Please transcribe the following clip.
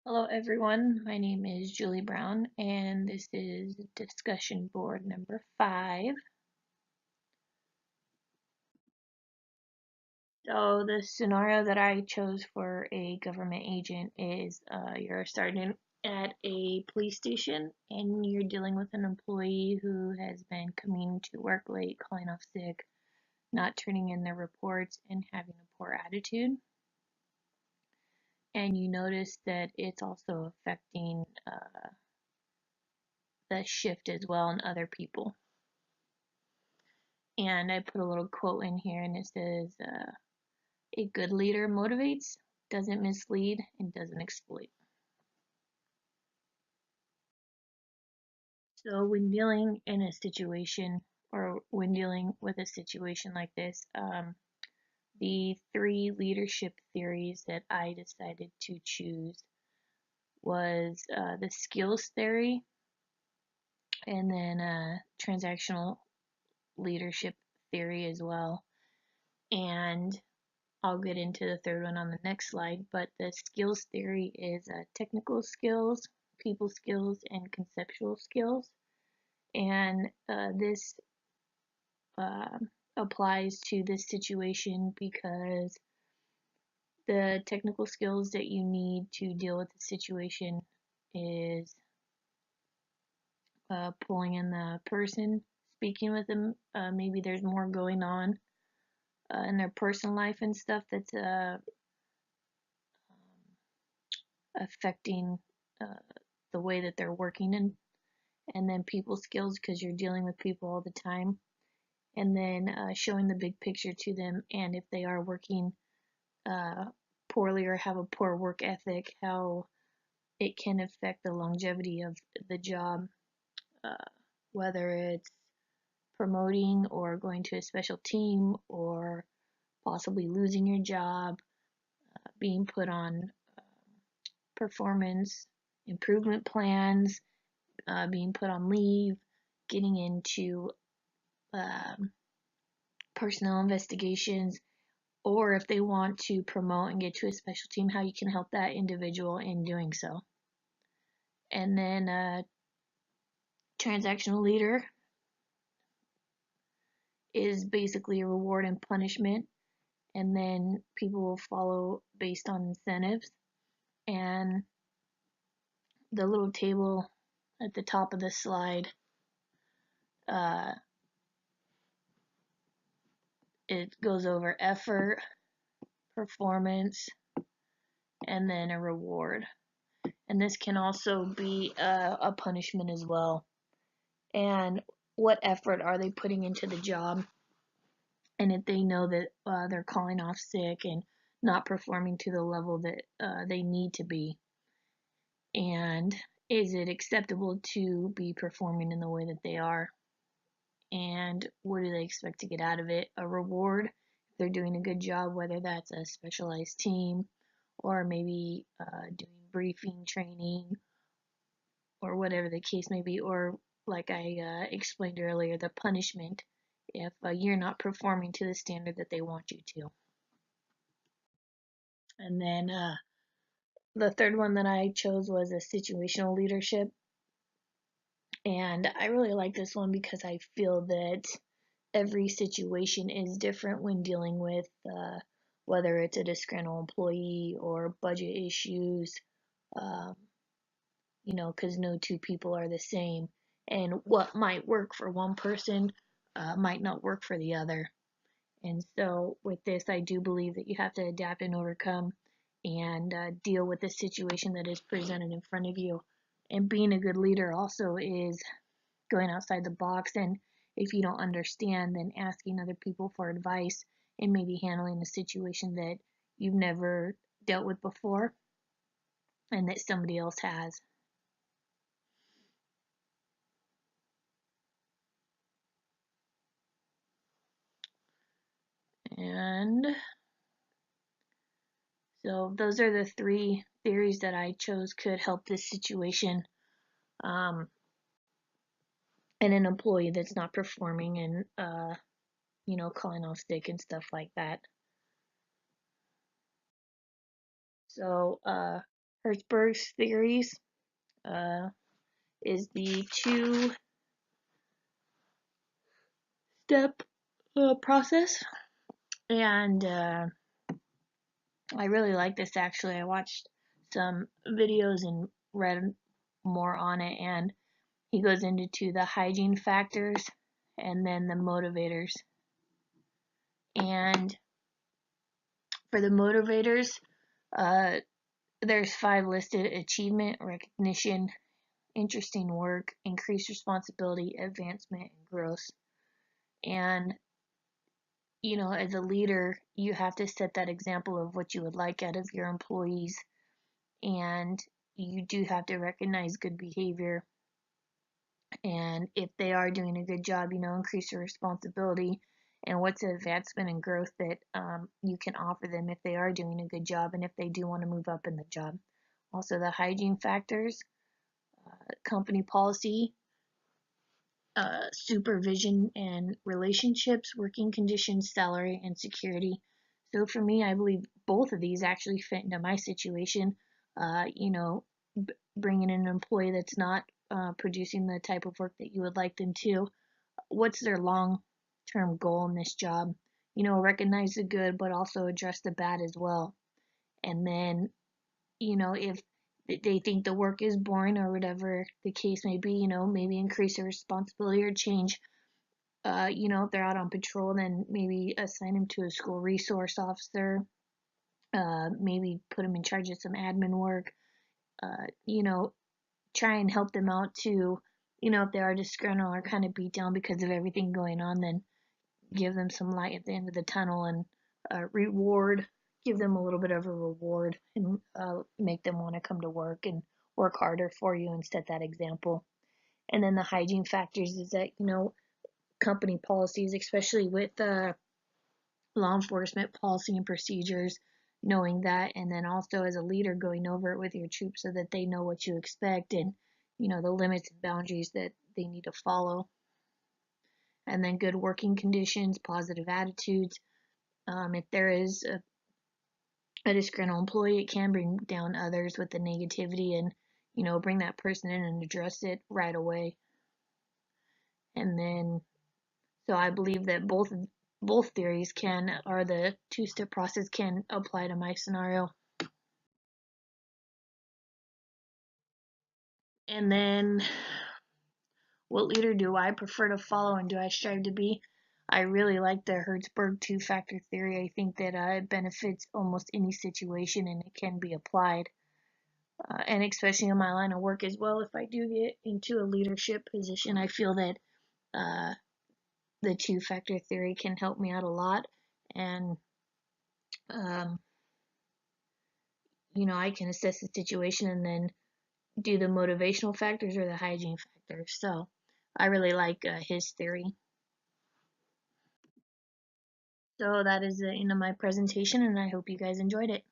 Hello everyone, my name is Julie Brown and this is discussion board number 5. So the scenario that I chose for a government agent is you're a sergeant at a police station and you're dealing with an employee who has been coming to work late, calling off sick, not turning in their reports, and having a poor attitude. And you notice that it's also affecting the shift as well and other people. And I put a little quote in here and it says, a good leader motivates, doesn't mislead, and doesn't exploit. So when dealing in a situation or when dealing with a situation like this, the 3 leadership theories that I decided to choose was the skills theory and then transactional leadership theory as well. And I'll get into the third one on the next slide, but the skills theory is technical skills, people skills, and conceptual skills. And this uh, applies to this situation because the technical skills that you need to deal with the situation is pulling in the person, speaking with them. Maybe there's more going on in their personal life and stuff that's affecting uh, the way that they're working and then people skills because you're dealing with people all the time, and then showing the big picture to them, and if they are working uh, poorly or have a poor work ethic, how it can affect the longevity of the job, uh, whether it's promoting or going to a special team or possibly losing your job, being put on performance improvement plans, being put on leave, getting into um, personnel investigations, or if they want to promote and get to a special team, how you can help that individual in doing so. And then transactional leader is basically a reward and punishment, and then people will follow based on incentives. And the little table at the top of the slide, uh, it goes over effort, performance, and then a reward. And this can also be a punishment as well. And what effort are they putting into the job? And if they know that they're calling off sick and not performing to the level that they need to be, and is it acceptable to be performing in the way that they are? And what do they expect to get out of it? A reward if they're doing a good job, whether that's a specialized team or maybe doing briefing training or whatever the case may be, or like I explained earlier, the punishment if you're not performing to the standard that they want you to. And then the third one that I chose was a situational leadership. And I really like this one because I feel that every situation is different when dealing with whether it's a disgruntled employee or budget issues, um, because no two people are the same. And what might work for one person might not work for the other. And so, with this, I do believe that you have to adapt and overcome and deal with the situation that is presented in front of you. And being a good leader also is going outside the box. And if you don't understand, then asking other people for advice and maybe handling a situation that you've never dealt with before and that somebody else has. And so those are the 3 theories that I chose could help this situation. Um, and an employee that's not performing and calling off sick and stuff like that. So Hertzberg's theories is the two-step process, and I really like this actually. I watched some videos and read more on it, and he goes into the hygiene factors and then the motivators. And for the motivators, there's 5 listed: achievement, recognition, interesting work, increased responsibility, advancement, and growth. And as a leader, you have to set that example of what you would like out of your employees, and you do have to recognize good behavior. And if they are doing a good job, increase your responsibility and what's the advancement and growth that you can offer them if they are doing a good job and if they do want to move up in the job. Also, the hygiene factors, company policy, supervision and relationships, working conditions, salary, and security. So for me, I believe both of these actually fit into my situation. Uh, you know, bringing in an employee that's not producing the type of work that you would like them to. What's their long-term goal in this job? Recognize the good, but also address the bad as well. And then, if they think the work is boring or whatever the case may be, maybe increase their responsibility or change. If they're out on patrol, then maybe assign them to a school resource officer. Maybe put them in charge of some admin work. Uh, you know, Try and help them out to, if they are disgruntled or kind of beat down because of everything going on, then give them some light at the end of the tunnel and give them a little bit of a reward and make them want to come to work and work harder for you and set that example. And then the hygiene factors is that, company policies, especially with law enforcement policy and procedures, knowing that, and then also as a leader going over it with your troops so that they know what you expect and the limits and boundaries that they need to follow. And then good working conditions, positive attitudes. If there is a disgruntled employee, it can bring down others with the negativity and bring that person in and address it right away. And then so I believe that both theories or the two-step process can apply to my scenario. And then, what leader do I prefer to follow and do I strive to be? I really like the Hertzberg two-factor theory. I think that it benefits almost any situation and it can be applied. And especially in my line of work as well, if I do get into a leadership position, I feel that the two-factor theory can help me out a lot. And, um, I can assess the situation and then do the motivational factors or the hygiene factors. So I really like his theory. So that is the end of my presentation, and I hope you guys enjoyed it.